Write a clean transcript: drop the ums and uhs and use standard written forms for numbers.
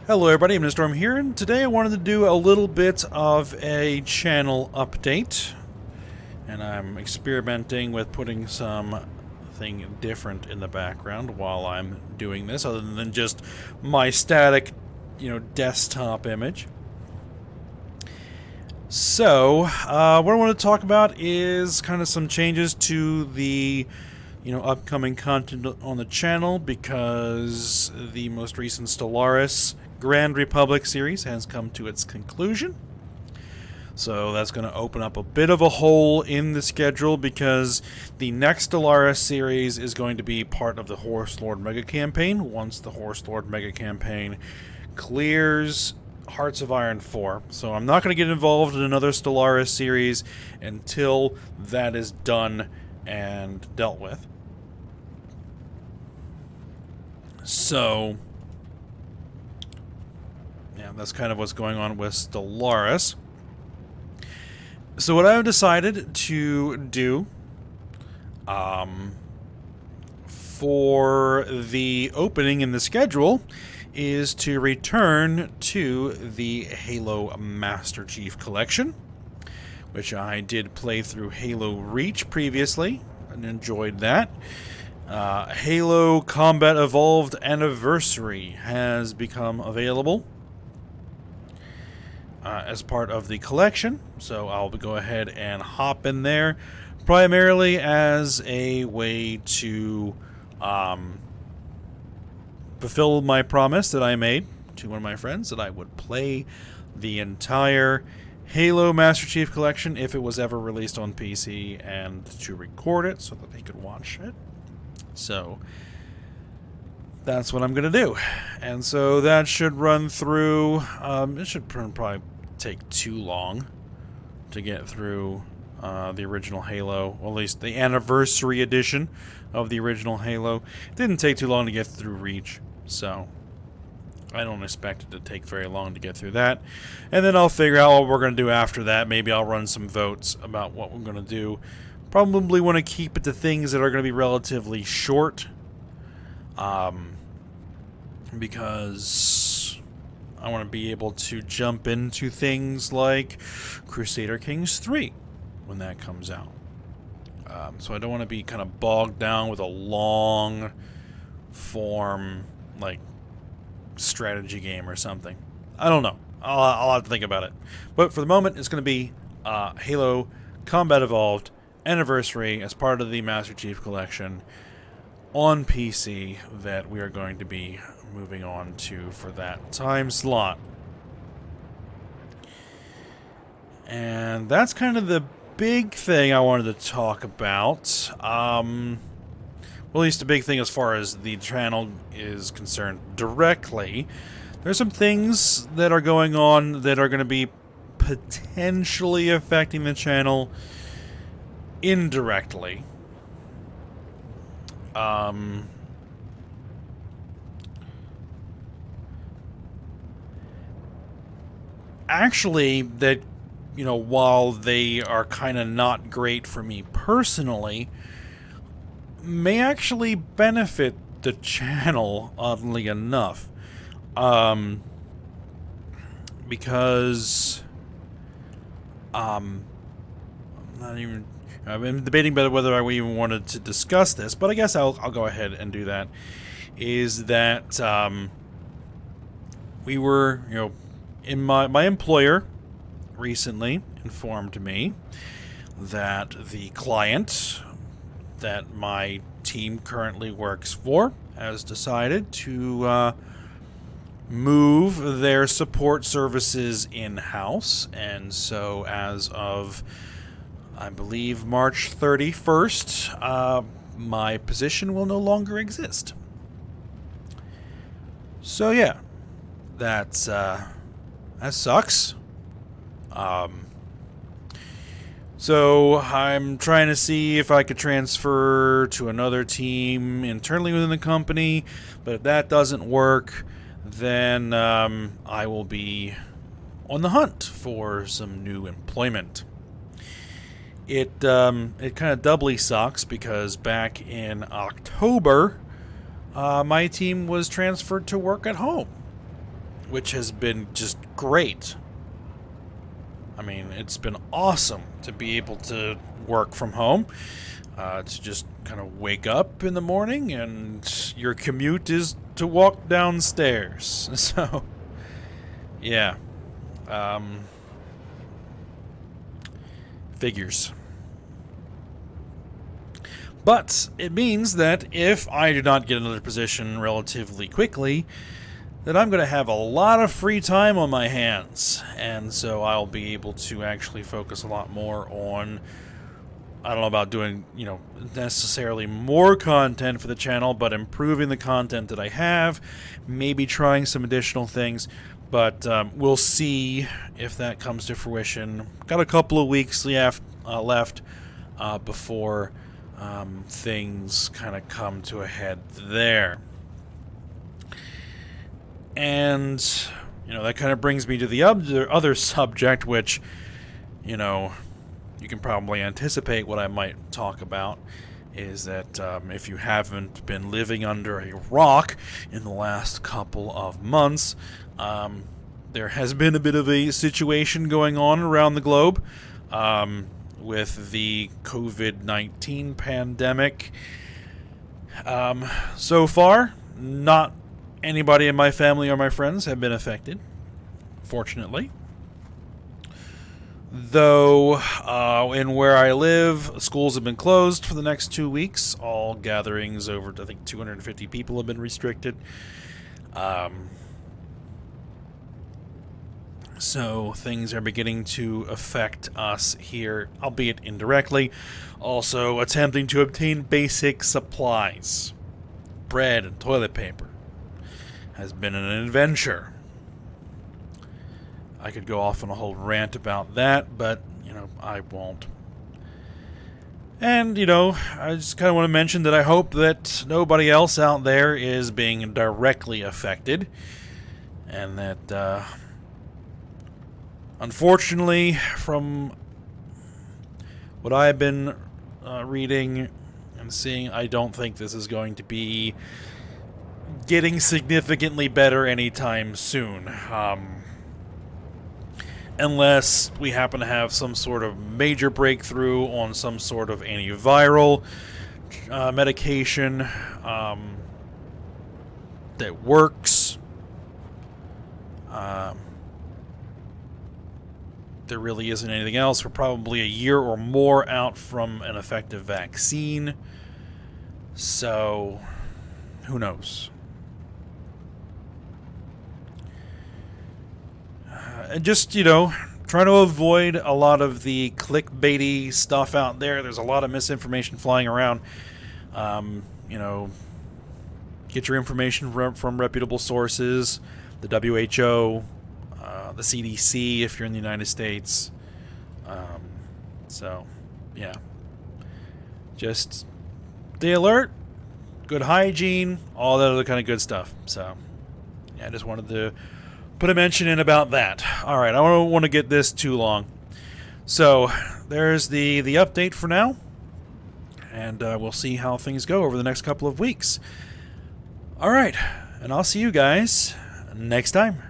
Hello everybody, I'm Storm here, and today I wanted to do a little bit of a channel update. And I'm experimenting with putting something different in the background while I'm doing this, other than just my static, desktop image. So, what I want to talk about is kind of some changes to the upcoming content on the channel, because the most recent Stellaris Grand Republic series has come to its conclusion. So that's going to open up a bit of a hole in the schedule, because the next Stellaris series is going to be part of the Horse Lord Mega Campaign once the Horse Lord Mega Campaign clears Hearts of Iron 4. So I'm not going to get involved in another Stellaris series until that is done and dealt with. So, yeah, that's kind of what's going on with Stellaris. So what I've decided to do for the opening in the schedule is to return to the Halo Master Chief Collection, which I did play through Halo Reach previously and enjoyed that. Halo Combat Evolved Anniversary has become available as part of the collection, so I'll go ahead and hop in there, primarily as a way to fulfill my promise that I made to one of my friends that I would play the entire Halo Master Chief Collection if it was ever released on PC, and to record it so that they could watch it. So that's what I'm going to do. And so that should run through, it should probably take too long to get through the original Halo, or at least the anniversary edition of the original Halo. It didn't take too long to get through Reach, so I don't expect it to take very long to get through that. And then I'll figure out what we're going to do after that. Maybe I'll run some votes about what we're going to do. Probably want to keep it to things that are going to be relatively short, because I want to be able to jump into things like Crusader Kings 3 when that comes out. So I don't want to be kind of bogged down with a long form, like, strategy game or something. I don't know. I'll have to think about it. But for the moment, it's going to be Halo Combat Evolved Anniversary as part of the Master Chief Collection on PC that we are going to be moving on to for that time slot. And that's kind of the big thing I wanted to talk about. Well, at least the big thing as far as the channel is concerned directly. There's some things that are going on that are going to be potentially affecting the channel indirectly. Actually, that, while they are kind of not great for me personally, may actually benefit the channel, oddly enough. Because I'm not even... I've been debating about whether I even wanted to discuss this, but I guess I'll go ahead and do that. Is that we were, in my employer recently informed me that the client that my team currently works for has decided to move their support services in-house, and so as of, I believe, March 31st, my position will no longer exist. So yeah, that sucks. So I'm trying to see if I could transfer to another team internally within the company, but if that doesn't work, then I will be on the hunt for some new employment. It kind of doubly sucks because back in October, my team was transferred to work at home. which has been just great. I mean, it's been awesome to be able to work from home, to just kind of wake up in the morning and your commute is to walk downstairs. So, yeah. Figures. But it means that if I do not get another position relatively quickly, that I'm going to have a lot of free time on my hands. And so I'll be able to actually focus a lot more on, I don't know about doing, necessarily more content for the channel, but improving the content that I have, maybe trying some additional things. But we'll see if that comes to fruition. Got a couple of weeks left before things kind of come to a head there. And, that kind of brings me to the other subject, which, you can probably anticipate what I might talk about, is that if you haven't been living under a rock in the last couple of months, there has been a bit of a situation going on around the globe with the COVID-19 pandemic. So far, not anybody in my family or my friends have been affected, fortunately. Though, in where I live, schools have been closed for the next 2 weeks. All gatherings over, I think, 250 people have been restricted. So things are beginning to affect us here, albeit indirectly. Also attempting to obtain basic supplies. Bread and toilet paper has been an adventure. I could go off on a whole rant about that, but, I won't. And, I just kind of want to mention that I hope that nobody else out there is being directly affected. And that, unfortunately, from what I've been reading and seeing, I don't think this is going to be getting significantly better anytime soon. Unless we happen to have some sort of major breakthrough on some sort of antiviral medication that works. There really isn't anything else. We're probably a year or more out from an effective vaccine. So, who knows? And just, trying to avoid a lot of the clickbaity stuff out there. There's a lot of misinformation flying around. Get your information from reputable sources. The WHO, the CDC if you're in the United States. So, yeah. Just stay alert, good hygiene, all that other kind of good stuff. So, yeah, I just wanted to put a mention in about that. Alright, I don't want to get this too long. So, there's the update for now. And we'll see how things go over the next couple of weeks. Alright, and I'll see you guys next time.